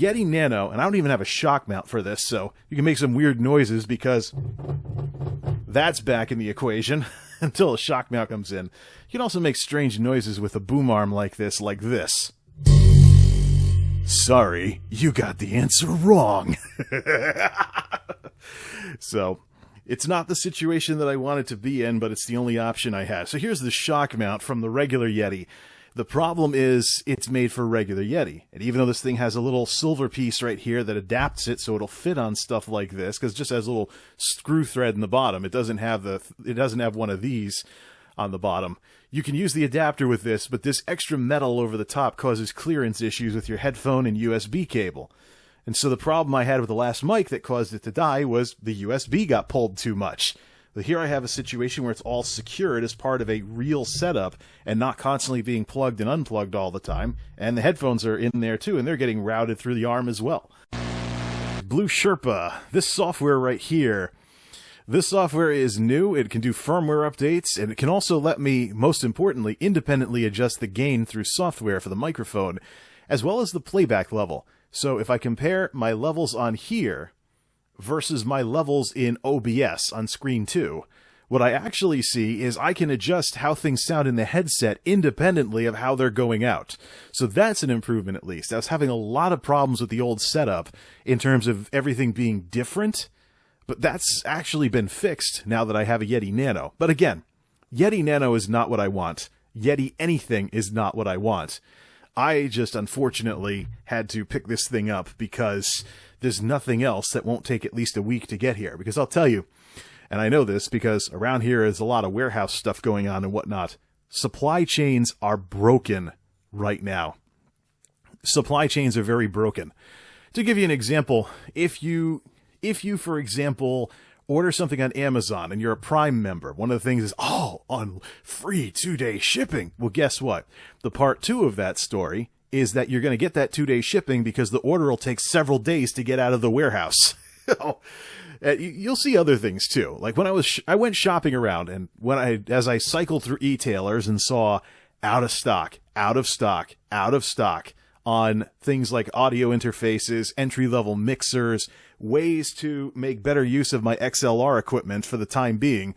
Yeti Nano, and I don't even have a shock mount for this, so you can make some weird noises because that's back in the equation until a shock mount comes in. You can also make strange noises with a boom arm like this. Sorry, you got the answer wrong. So, it's not the situation that I wanted to be in, but it's the only option I had. So here's the shock mount from the regular Yeti. The problem is it's made for regular Yeti. And even though this thing has a little silver piece right here that adapts it so it'll fit on stuff like this, because it just has a little screw thread in the bottom. It doesn't have one of these on the bottom. You can use the adapter with this, but this extra metal over the top causes clearance issues with your headphone and USB cable. And so the problem I had with the last mic that caused it to die was the USB got pulled too much. But here I have a situation where it's all secured as part of a real setup and not constantly being plugged and unplugged all the time. And the headphones are in there too, and they're getting routed through the arm as well. Blue Sherpa, this software right here. This software is new, it can do firmware updates, and it can also let me, most importantly, independently adjust the gain through software for the microphone, as well as the playback level. So if I compare my levels on here versus my levels in OBS on screen 2, what I actually see is I can adjust how things sound in the headset independently of how they're going out. So that's an improvement at least. I was having a lot of problems with the old setup in terms of everything being different, but that's actually been fixed now that I have a Yeti Nano. But again, Yeti Nano is not what I want. Yeti anything is not what I want. I just unfortunately had to pick this thing up because there's nothing else that won't take at least a week to get here. Because I'll tell you, and I know this because around here is a lot of warehouse stuff going on and whatnot, supply chains are broken right now. Supply chains are very broken. To give you an example, if you, for example, order something on Amazon and you're a Prime member, one of the things is, on free 2-day shipping. Well, guess what? The part 2 of that story is that you're going to get that 2-day shipping because the order will take several days to get out of the warehouse. You'll see other things too. Like when I went shopping around, and as I cycled through e-tailers and saw out of stock on things like audio interfaces, entry-level mixers, ways to make better use of my XLR equipment for the time being.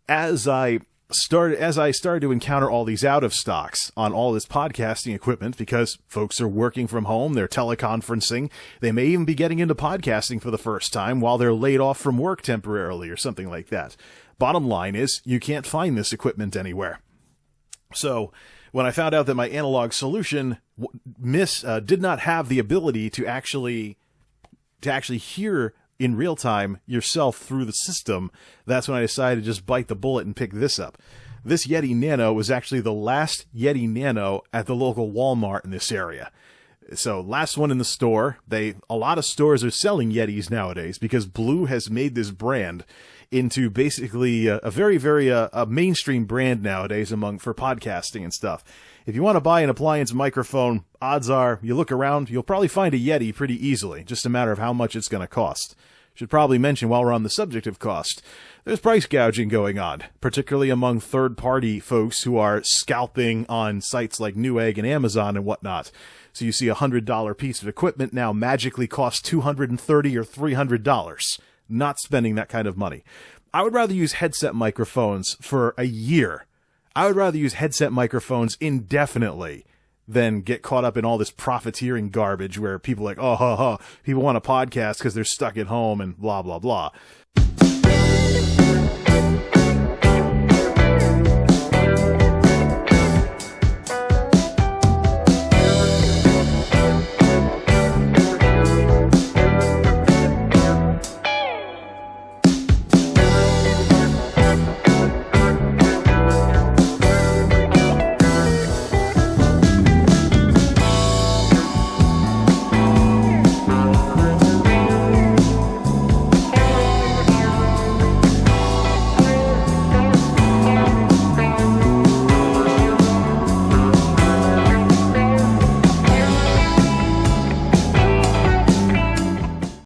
As I started to encounter all these out of stocks on all this podcasting equipment because folks are working from home, they're teleconferencing, they may even be getting into podcasting for the first time while they're laid off from work temporarily or something like that. Bottom line is, you can't find this equipment anywhere. So when I found out that my analog solution did not have the ability to actually hear in real time yourself through the system, that's when I decided to just bite the bullet and pick this up. This Yeti Nano was actually the last Yeti Nano at the local Walmart in this area. So last one in the store. A lot of stores are selling Yetis nowadays because Blue has made this brand into basically a very, very mainstream brand nowadays for podcasting and stuff. If you want to buy an appliance microphone, odds are you look around, you'll probably find a Yeti pretty easily. Just a matter of how much it's going to cost. Should probably mention while we're on the subject of cost, there's price gouging going on, particularly among third-party folks who are scalping on sites like Newegg and Amazon and whatnot. So you see a $100 piece of equipment now magically costs $230 or $300. Not spending that kind of money. I would rather use headset microphones for a year. I would rather use headset microphones indefinitely than get caught up in all this profiteering garbage where people are like, people want a podcast because they're stuck at home and blah, blah, blah.